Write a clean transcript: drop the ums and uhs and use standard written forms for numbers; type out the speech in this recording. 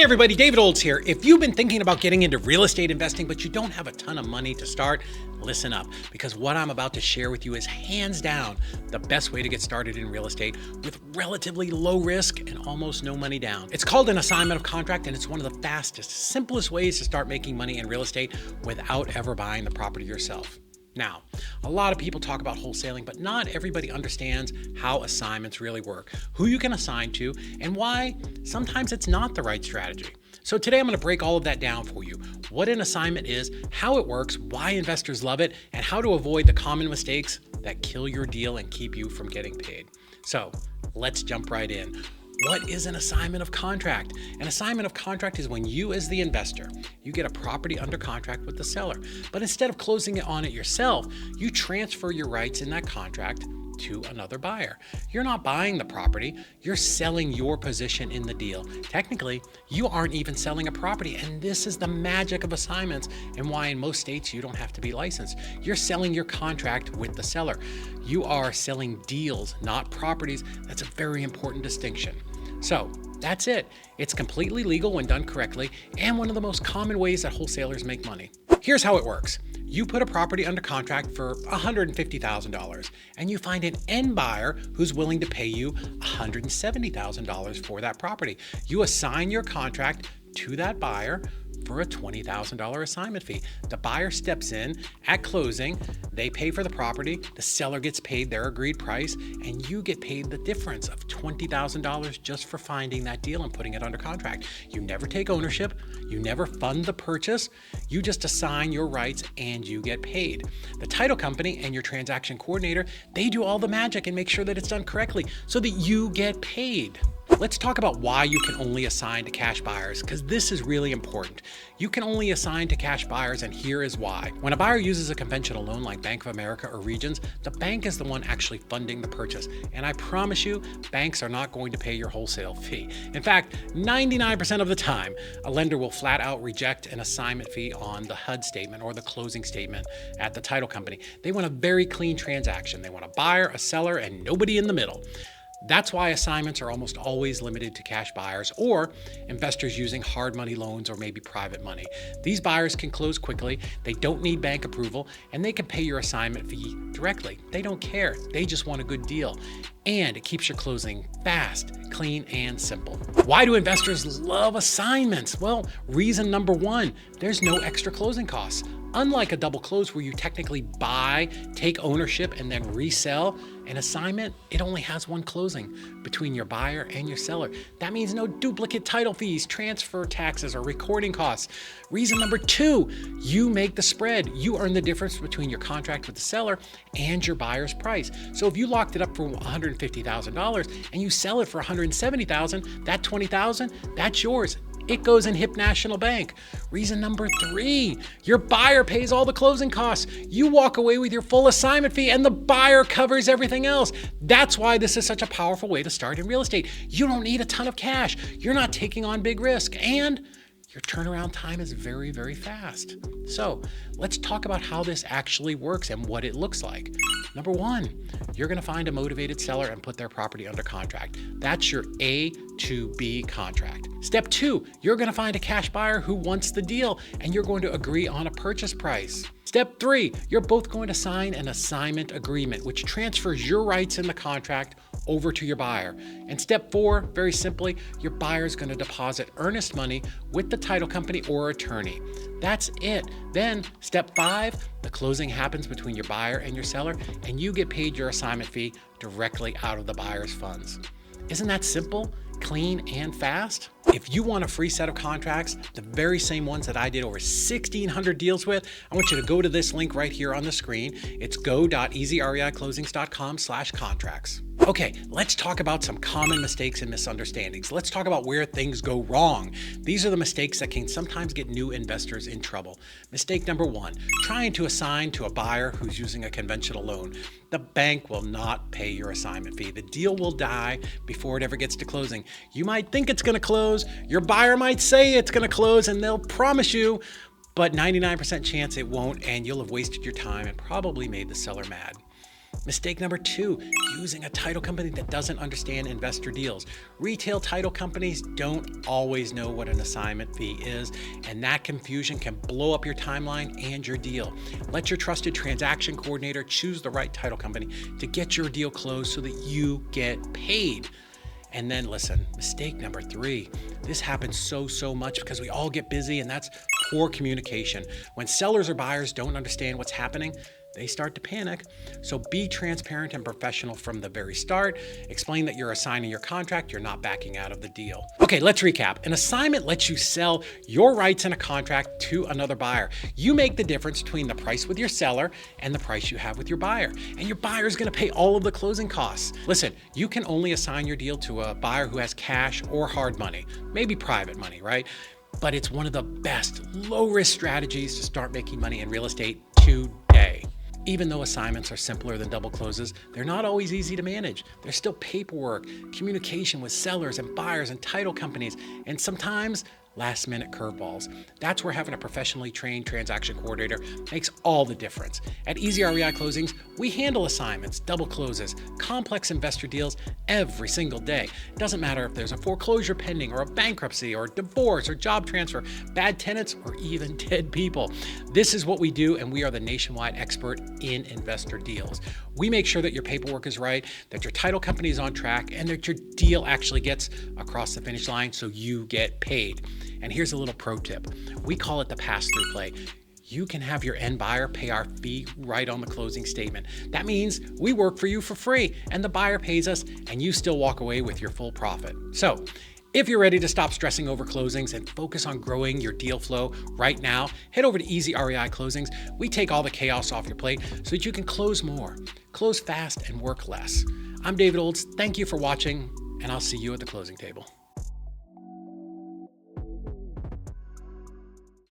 Hey everybody, David Olds here. If you've been thinking about getting into real estate investing, but you don't have a ton of money to start, listen up, because what I'm about to share with you is hands down the best way to get started in real estate with relatively low risk and almost no money down. It's called an assignment of contract, and it's one of the fastest, simplest ways to start making money in real estate without ever buying the property yourself. Now, a lot of people talk about wholesaling, but not everybody understands how assignments really work, who you can assign to, and why sometimes it's not the right strategy. So today I'm going to break all of that down for you. What an assignment is, how it works, why investors love it, and how to avoid the common mistakes that kill your deal and keep you from getting paid. So let's jump right in. What is an assignment of contract? An assignment of contract is when you, as the investor, you get a property under contract with the seller, but instead of closing it on it yourself, you transfer your rights in that contract to another buyer. You're not buying the property, you're selling your position in the deal. Technically, you aren't even selling a property, and this is the magic of assignments and why in most states you don't have to be licensed. You're selling your contract with the seller. You are selling deals, not properties. That's a very important distinction. So that's it. It's completely legal when done correctly, and one of the most common ways that wholesalers make money. Here's how it works. You put a property under contract for $150,000, and you find an end buyer who's willing to pay you $170,000 for that property. You assign your contract to that buyer for a $20,000 assignment fee. The buyer steps in at closing, they pay for the property, the seller gets paid their agreed price, and you get paid the difference of $20,000 just for finding that deal and putting it under contract. You never take ownership, you never fund the purchase, you just assign your rights and you get paid. The title company and your transaction coordinator, they do all the magic and make sure that it's done correctly so that you get paid. Let's talk about why you can only assign to cash buyers, because this is really important. You can only assign to cash buyers, and here is why. When a buyer uses a conventional loan like Bank of America or Regions, the bank is the one actually funding the purchase. And I promise you, banks are not going to pay your wholesale fee. In fact, 99% of the time, a lender will flat out reject an assignment fee on the HUD statement or the closing statement at the title company. They want a very clean transaction. They want a buyer, a seller, and nobody in the middle. That's why assignments are almost always limited to cash buyers or investors using hard money loans or maybe private money. These buyers can close quickly, they don't need bank approval, and they can pay your assignment fee directly. They don't care, they just want a good deal. And it keeps your closing fast, clean, and simple. Why do investors love assignments? Well, reason number one, there's no extra closing costs. Unlike a double close where you technically buy, take ownership, and then resell, an assignment, it only has one closing between your buyer and your seller. That means no duplicate title fees, transfer taxes, or recording costs. Reason number two, you make the spread. You earn the difference between your contract with the seller and your buyer's price. So if you locked it up for $150,000 and you sell it for $170,000, that $20,000, that's yours. It goes in HIP National Bank. Reason number three, your buyer pays all the closing costs. You walk away with your full assignment fee and the buyer covers everything else. That's why this is such a powerful way to start in real estate. You don't need a ton of cash. You're not taking on big risk, and your turnaround time is very, very fast. So let's talk about how this actually works and what it looks like. Number one, you're gonna find a motivated seller and put their property under contract. That's your A to B contract. Step two, you're gonna find a cash buyer who wants the deal and you're going to agree on a purchase price. Step three, you're both going to sign an assignment agreement, which transfers your rights in the contract over to your buyer. And step four, very simply, your buyer is going to deposit earnest money with the title company or attorney. That's it. Then step five, the closing happens between your buyer and your seller, and you get paid your assignment fee directly out of the buyer's funds. Isn't that simple, clean, and fast? If you want a free set of contracts, the very same ones that I did over 1,600 deals with, I want you to go to this link right here on the screen. It's go.easyreiclosings.com/contracts. Okay, let's talk about some common mistakes and misunderstandings. Let's talk about where things go wrong. These are the mistakes that can sometimes get new investors in trouble. Mistake number one, trying to assign to a buyer who's using a conventional loan. The bank will not pay your assignment fee. The deal will die before it ever gets to closing. You might think it's gonna close, your buyer might say it's gonna close, and they'll promise you, but 99% chance it won't, and you'll have wasted your time and probably made the seller mad. Mistake number 2, using a title company that doesn't understand investor deals. Retail title companies don't always know what an assignment fee is, and that confusion can blow up your timeline and your deal. Let your trusted transaction coordinator choose the right title company to get your deal closed so that you get paid. And then listen, mistake number 3. This happens so much because we all get busy, and that's poor communication. When sellers or buyers don't understand what's happening, they start to panic. So be transparent and professional from the very start. Explain that you're assigning your contract, you're not backing out of the deal. Okay, let's recap. An assignment lets you sell your rights in a contract to another buyer. You make the difference between the price with your seller and the price you have with your buyer. And your buyer is gonna pay all of the closing costs. Listen, you can only assign your deal to a buyer who has cash or hard money, maybe private money, right? But it's one of the best low-risk strategies to start making money in real estate today. Even though assignments are simpler than double closes, they're not always easy to manage. There's still paperwork, communication with sellers and buyers and title companies, and sometimes last-minute curveballs. That's where having a professionally trained transaction coordinator makes all the difference. At Easy REI Closings, we handle assignments, double closes, complex investor deals every single day. It doesn't matter if there's a foreclosure pending or a bankruptcy or divorce or job transfer, bad tenants, or even dead people. This is what we do, and we are the nationwide expert in investor deals. We make sure that your paperwork is right, that your title company is on track, and that your deal actually gets across the finish line so you get paid. And here's a little pro tip. We call it the pass-through play. You can have your end buyer pay our fee right on the closing statement. That means we work for you for free, and the buyer pays us, and you still walk away with your full profit. So, if you're ready to stop stressing over closings and focus on growing your deal flow right now, head over to Easy REI Closings. We take all the chaos off your plate so that you can close more, close fast, and work less. I'm David Olds. Thank you for watching, and I'll see you at the closing table.